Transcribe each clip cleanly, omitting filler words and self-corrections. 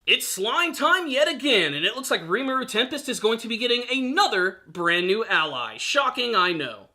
It's slime time yet again, and it looks like Rimuru Tempest is going to be getting another brand new ally. Shocking, I know.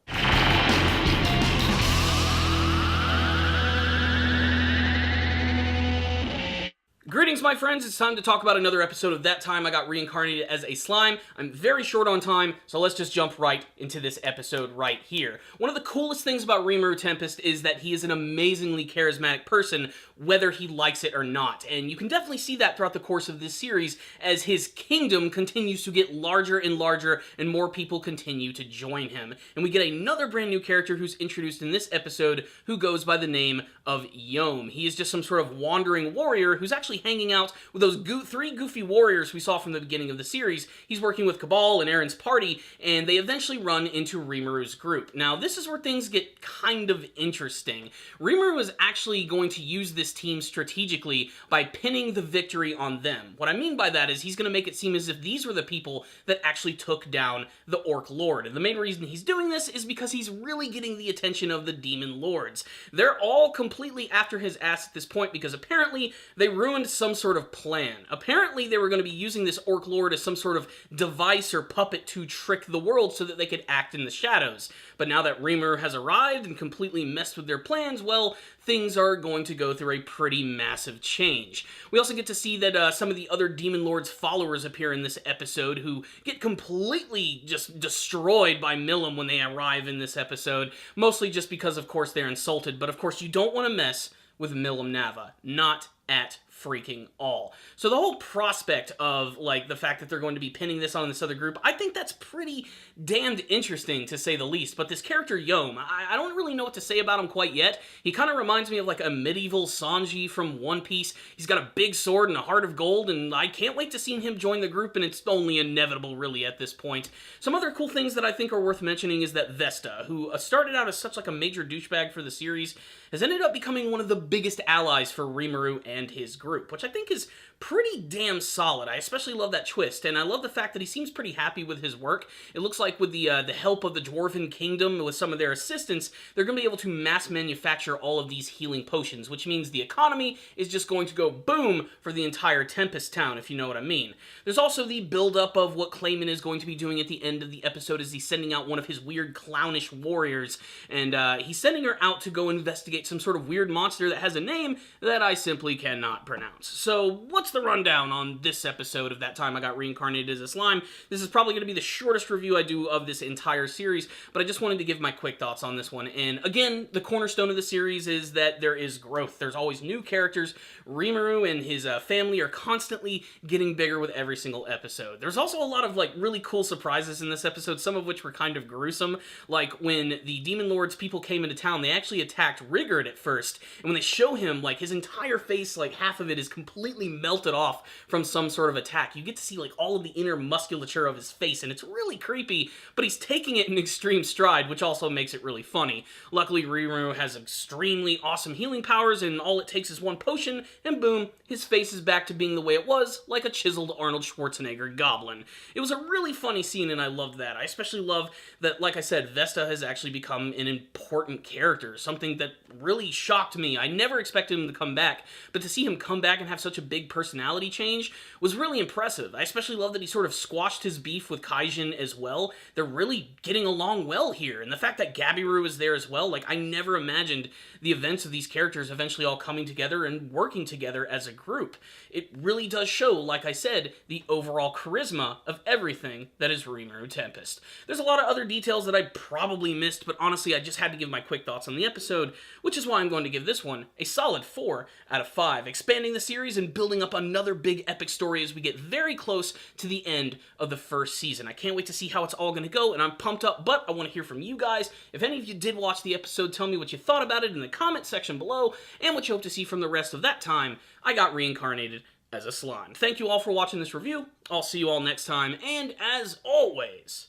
Greetings, my friends. It's time to talk about another episode of That Time I Got Reincarnated as a Slime. I'm very short on time, so let's just jump right into this episode right here. One of the coolest things about Rimuru Tempest is that he is an amazingly charismatic person, whether he likes it or not. And you can definitely see that throughout the course of this series as his kingdom continues to get larger and larger and more people continue to join him. And we get another brand new character who's introduced in this episode who goes by the name of Yom. He is just some sort of wandering warrior who's actually hanging out with those three goofy warriors we saw from the beginning of the series. He's working with Cabal and Aaron's party, and they eventually run into Rimuru's group. Now, this is where things get kind of interesting. Rimuru is actually going to use this team strategically by pinning the victory on them. What I mean by that is he's going to make it seem as if these were the people that actually took down the Orc Lord. And the main reason he's doing this is because he's really getting the attention of the Demon Lords. They're all completely after his ass at this point because apparently they ruined some sort of plan. Apparently they were going to be using this Orc Lord as some sort of device or puppet to trick the world so that they could act in the shadows. But now that Rimuru has arrived and completely messed with their plans, well, things are going to go through a pretty massive change. We also get to see that some of the other Demon Lord's followers appear in this episode who get completely just destroyed by Milim when they arrive in this episode, mostly just because, of course, they're insulted. But, of course, you don't want to mess with Milim Nava. Not at freaking all. So the whole prospect of, like, the fact that they're going to be pinning this on this other group, I think that's pretty damned interesting, to say the least. But this character, Yom, I don't really know what to say about him quite yet. He kind of reminds me of, like, a medieval Sanji from One Piece. He's got a big sword and a heart of gold, and I can't wait to see him join the group, and it's only inevitable, really, at this point. Some other cool things that I think are worth mentioning is that Vesta, who started out as such, like, a major douchebag for the series, has ended up becoming one of the biggest allies for Rimuru and his group, which I think is pretty damn solid. I especially love that twist, and I love the fact that he seems pretty happy with his work. It looks like with the help of the Dwarven Kingdom, with some of their assistance, they're going to be able to mass manufacture all of these healing potions, which means the economy is just going to go boom for the entire Tempest Town, if you know what I mean. There's also the build-up of what Clayman is going to be doing at the end of the episode as he's sending out one of his weird clownish warriors, and he's sending her out to go investigate some sort of weird monster that has a name that I simply cannot pronounce. So, what's the rundown on this episode of That Time I Got Reincarnated as a Slime? This is probably going to be the shortest review I do of this entire series, but I just wanted to give my quick thoughts on this one. And again, the cornerstone of the series is that there is growth. There's always new characters. Rimuru and his family are constantly getting bigger with every single episode. There's also a lot of, like, really cool surprises in this episode, some of which were kind of gruesome. Like, when the Demon Lord's people came into town, they actually attacked Rigurd at first, and when they show him, like, his entire face, like, half of it is completely melted off from some sort of attack. You get to see, like, all of the inner musculature of his face, and it's really creepy, but he's taking it in extreme stride, which also makes it really funny. Luckily, Rimuru has extremely awesome healing powers, and all it takes is one potion, and boom, his face is back to being the way it was, like a chiseled Arnold Schwarzenegger goblin. It was a really funny scene, and I loved that. I especially love that, like I said, Vesta has actually become an important character, something that really shocked me. I never expected him to come back, but to see him come back and have such a big personality change was really impressive. I especially love that he sort of squashed his beef with Kaijin as well. They're really getting along well here, and the fact that Gabiru is there as well, like, I never imagined the events of these characters eventually all coming together and working together as a group. It really does show, like I said, the overall charisma of everything that is Rimuru Tempest. There's a lot of other details that I probably missed, but honestly, I just had to give my quick thoughts on the episode, which is why I'm going to give this one a solid 4 out of 5, expanding the series and building up another big epic story as we get very close to the end of the first season. I can't wait to see how it's all going to go, and I'm pumped up, but I want to hear from you guys. If any of you did watch the episode, tell me what you thought about it in the comment section below, and what you hope to see from the rest of That Time I Got Reincarnated as a Slime. Thank you all for watching this review. I'll see you all next time, and as always,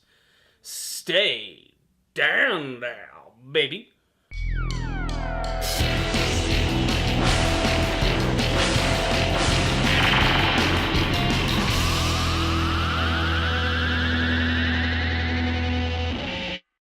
stay down there, baby.